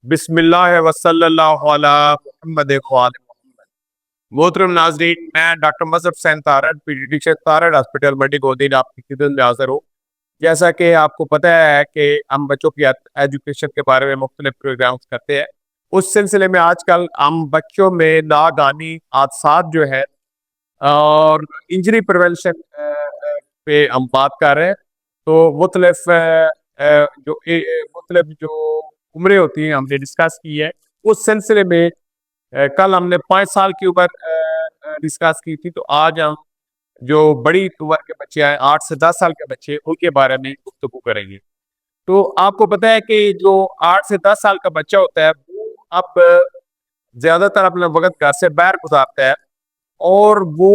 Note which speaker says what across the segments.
Speaker 1: बिस्मिल्लाह वसल्लल्लाहु अला मुहम्मद व आले मोहम्मद। मोहतरम नाजरीन, मैं doctor Mazhab Sain Tarar, pediatrician Tarar hospital Mandi गोदीन आपकी खिदमत में हाजिर हूँ। जैसा कि आपको पता है कि हम बच्चों की एजुकेशन के बारे में मुख्तलिफ प्रोग्राम्स करते हैं। उस सिलसिले में आजकल हम बच्चों में नागानी हादसात जो है और इंजरी प्रिवेंशन पे हम बात कर रहे हैं। तो मुख्तलिफ मुख्तलिफ जो उम्रें होती हैं हमने डिस्कस की है। उस सिलसिले में कल हमने 5 साल की उम्र डिस्कस की थी, तो आज हम जो बड़ी उम्र के बच्चे हैं, 8 से 10 साल के बच्चे, उनके बारे में गुफ्तगू करेंगे। तो आपको पता है कि जो 8 से 10 साल का बच्चा होता है वो अब ज्यादातर अपना वक्त घर से बाहर गुजारता है और वो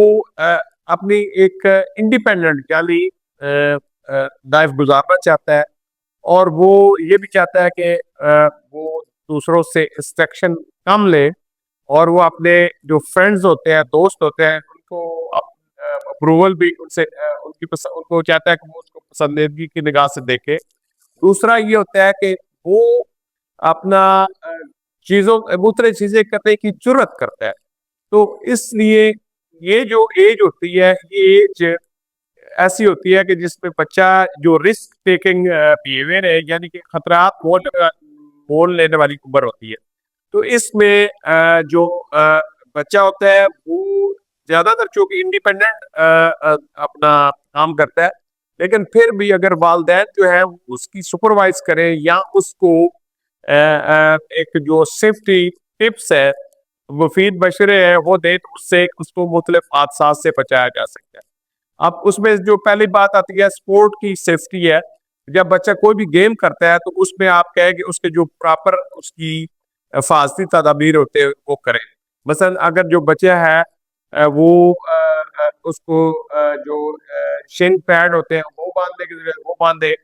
Speaker 1: अपनी एक इंडिपेंडेंट यानी लाइफ गुजारना चाहता है। और वो ये भी चाहता है कि वो दूसरों से इंस्ट्रक्शन कम ले और वो अपने जो फ्रेंड्स होते हैं, दोस्त होते हैं, उनको अप्रूवल भी उनसे उनको चाहता है कि वो उसको पसंदीदगी की निगाह से देखे। दूसरा ये होता है कि वो अपना चीजों मुख्तलिफ चीजें करने की जुर्रत करता है। तो इसलिए ये जो एज होती है, ये एज ऐसी होती है कि जिसमें बच्चा जो रिस्क टेकिंग बिहेवियर है, यानी कि खतरात मोल लेने वाली उम्र होती है। तो इसमें जो बच्चा होता है वो ज्यादातर चूंकि इंडिपेंडेंट अपना काम करता है, लेकिन फिर भी अगर वालदैन जो है वो उसकी सुपरवाइज करें या उसको एक जो सेफ्टी टिप्स है, मुफीद मशवरे है वो दे, तो उससे उसको मुख्तलिफ हादसा से बचाया जा सकता है। अब उसमें जो पहली बात आती है स्पोर्ट की सेफ्टी है। जब बच्चा कोई भी गेम करता है तो उसमें आप कहें कि उसके जो प्रॉपर उसकी हिफाजती तदाबीर होते हैं वो करें। मसलन अगर जो बच्चा है वो उसको जो शिन पैड होते हैं वो बांधने की जरूरत है, वो बांधे।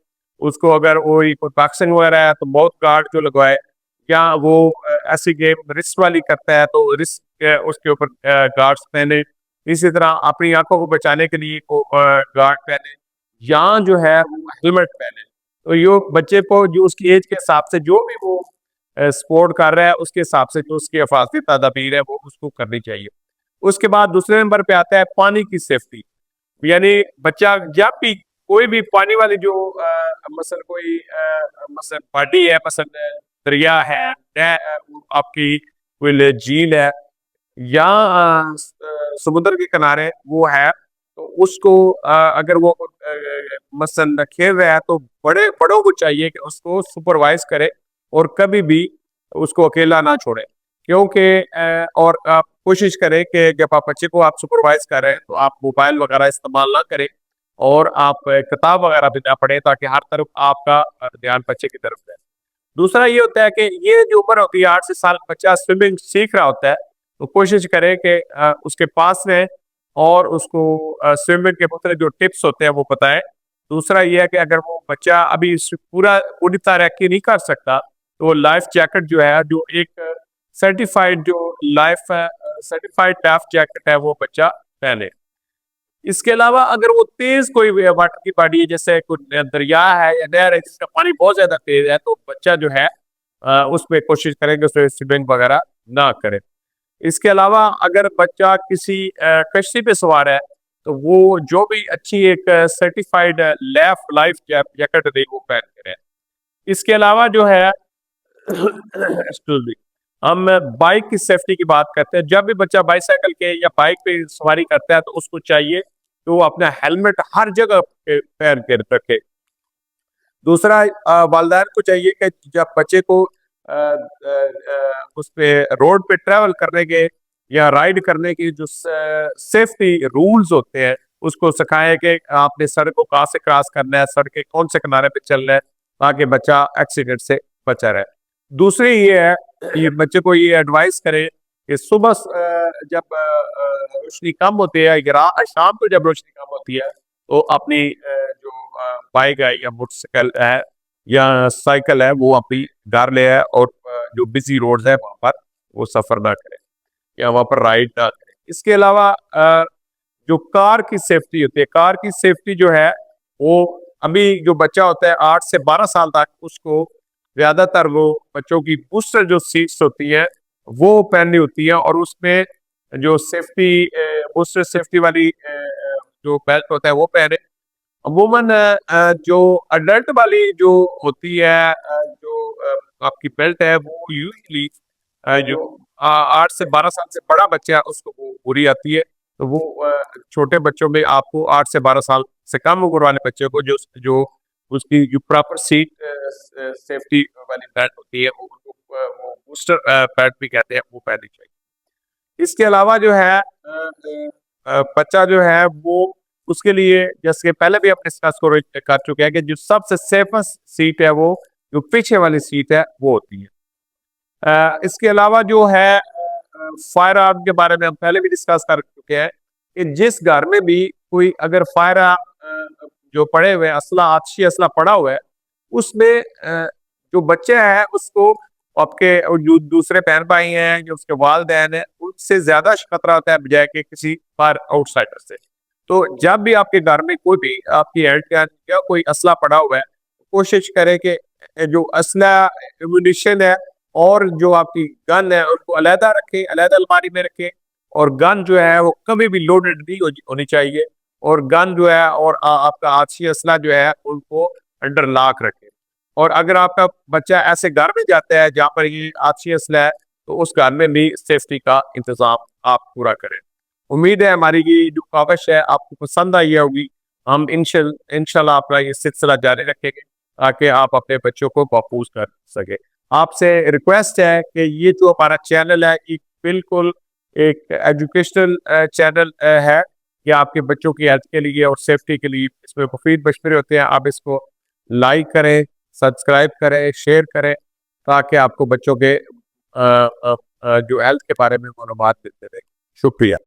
Speaker 1: उसको अगर कोई कोई बॉक्सिंग वगैरह है तो माउथ गार्ड जो लगवाए, या वो ऐसी गेम रिस्क वाली करता है तो रिस्क उसके ऊपर गार्ड्स पहने। इसी तरह अपनी आंखों को बचाने के लिए गार्ड पहने या जो है वो हेलमेट पहने। तो ये बच्चे को जो उसकी एज के हिसाब से जो भी वो स्पोर्ट कर रहा है उसके हिसाब से जो उसकी हिफाजती तदाबीर है वो उसको करनी चाहिए। उसके बाद दूसरे नंबर पे आता है पानी की सेफ्टी। यानी बच्चा जब भी कोई भी पानी वाली जो मसल कोई मसल पार्टी है, मसल दरिया है, आपकी कोई झील है या समुद्र के किनारे वो है, तो उसको अगर वो मसलन खेल रहा है तो बड़े बड़ों को चाहिए कि उसको सुपरवाइज करे और कभी भी उसको अकेला ना छोड़े। क्योंकि और आप कोशिश करें कि जब आप बच्चे को आप सुपरवाइज करें तो आप मोबाइल वगैरह इस्तेमाल ना करें और आप किताब वगैरह भी ना पढ़ें, ताकि हर तरफ आपका ध्यान बच्चे की तरफ रहे। दूसरा ये होता है कि ये जो उम्र होती है 8 से साल, बच्चा स्विमिंग सीख रहा होता है, तो कोशिश करें कि उसके पास रहें और उसको स्विमिंग के मुख्तलिफ जो टिप्स होते हैं वो बताएं। दूसरा ये है कि अगर वो बच्चा अभी पूरी तरक्की नहीं कर सकता तो लाइफ जैकेट जो है, जो एक सर्टिफाइड जो लाइफ सर्टिफाइड लाइफ जैकेट है, वो बच्चा पहने। इसके अलावा अगर वो तेज कोई वाटर की बॉडी है, जैसे कोई दरिया है या नहर है जिसका पानी बहुत ज्यादा तेज है, तो बच्चा जो है उसमें कोशिश करेंगे उसमें स्विमिंग वगैरह ना करे। इसके अलावा अगर बच्चा किसी कश्ती पे सवार है तो वो जो भी अच्छी एक सर्टिफाइड लाइफ जैकेट दे वो पहन करें। इसके अलावा जो है excuse me, हम बाइक की सेफ्टी की बात करते हैं। जब भी बच्चा बाईसाइकिल के या बाइक पे सवारी करता है तो उसको चाहिए कि वो अपना हेलमेट हर जगह पे पहन के रखे। दूसरा वालदैन को चाहिए कि जब बच्चे को उस पे रोड पे ट्रेवल करने के या राइड करने की जो सेफ्टी रूल्स होते हैं उसको सिखाएं कि आपने सड़क को कहाँ से क्रॉस करना है, सड़क के कौन से किनारे पे चलना है, ताकि बच्चा एक्सीडेंट से बचा रहे। दूसरी ये है, ये बच्चे को ये एडवाइस करें कि सुबह जब रोशनी कम होती है या शाम को जब रोशनी कम होती है तो अपनी जो बाइक है या मोटरसाइकिल है या साइकिल है वो अपनी घर ले आए और जो बिजी रोड्स है वहां पर वो सफर ना करें या वहां पर राइड ना करें। इसके अलावा जो कार की सेफ्टी होती है, कार की सेफ्टी जो है वो अभी जो बच्चा होता है 8 से 12 साल तक, उसको ज्यादातर वो बच्चों की बूस्टर जो सीट्स होती है वो पहननी होती है, और उसमें जो सेफ्टी बूस्टर सेफ्टी वाली जो बेल्ट होता है वो पहने। अमूमन जो अडल्ट वाली जो होती है जो आपकी बेल्ट है वो यूजली जो 8 से 12 साल से बड़ा बच्चा है उसको वो पूरी आती है। तो वो छोटे बच्चों में आपको 8 से 12 साल से कम उम्र वाले बच्चे को जो जो उसकी जो प्रॉपर सीट सेफ्टी वाली बेल्ट होती है वो बूस्टर बेल्ट भी कहते हैं, वो पहननी चाहिए। इसके अलावा जो है बच्चा जो है वो उसके लिए जैसे पहले भी अपने डिस्कस कर चुके हैं कि जो सबसे सेफेस्ट सीट है वो जो पीछे वाली सीट है वो होती है। इसके अलावा जो है फायर आर्म के बारे में हम पहले भी डिस्कस कर चुके हैं कि जिस घर में भी कोई अगर फायर आर्म जो पड़े हुए असला आतिशी असला पड़ा हुआ है उसमें जो बच्चे हैं उसको आपके और जो दूसरे बहन भाई हैं जो उसके वालिदैन हैं उनसे ज्यादा खतरा होता है बजाय के किसी फायर आउटसाइडर से। तो जब भी आपके घर में कोई भी आपकी हेल्थ कैन या कोई असला पड़ा हुआ है कोशिश करें कि जो असला एम्यूनिशन है और जो आपकी गन है उनको अलहदा रखें, अलहदा अलमारी में रखें। और गन जो है वो कभी भी लोडेड नहीं होनी चाहिए। और गन जो है और आपका आतिशी असला जो है उनको अंडर लॉक रखें। और अगर आपका बच्चा ऐसे घर में जाता है जहाँ पर ये आतिशी असला है तो उस घर में भी सेफ्टी का इंतजाम आप पूरा करें। उम्मीद है हमारी ये जो काविश है आपको पसंद आई होगी। हम इंशाल्लाह अपना ये सिलसिला जारी रखेंगे ताकि आप अपने बच्चों को महफूज कर सके। आपसे रिक्वेस्ट है कि ये जो हमारा चैनल है ये बिल्कुल एक एजुकेशनल चैनल है। ये आपके बच्चों की हेल्थ के लिए और सेफ्टी के लिए इसमें मुफीद मशवरे होते हैं। आप इसको लाइक करें, सब्सक्राइब करें, शेयर करें ताकि आपको बच्चों के जो हेल्थ के बारे में मालूमात देते रहे। शुक्रिया।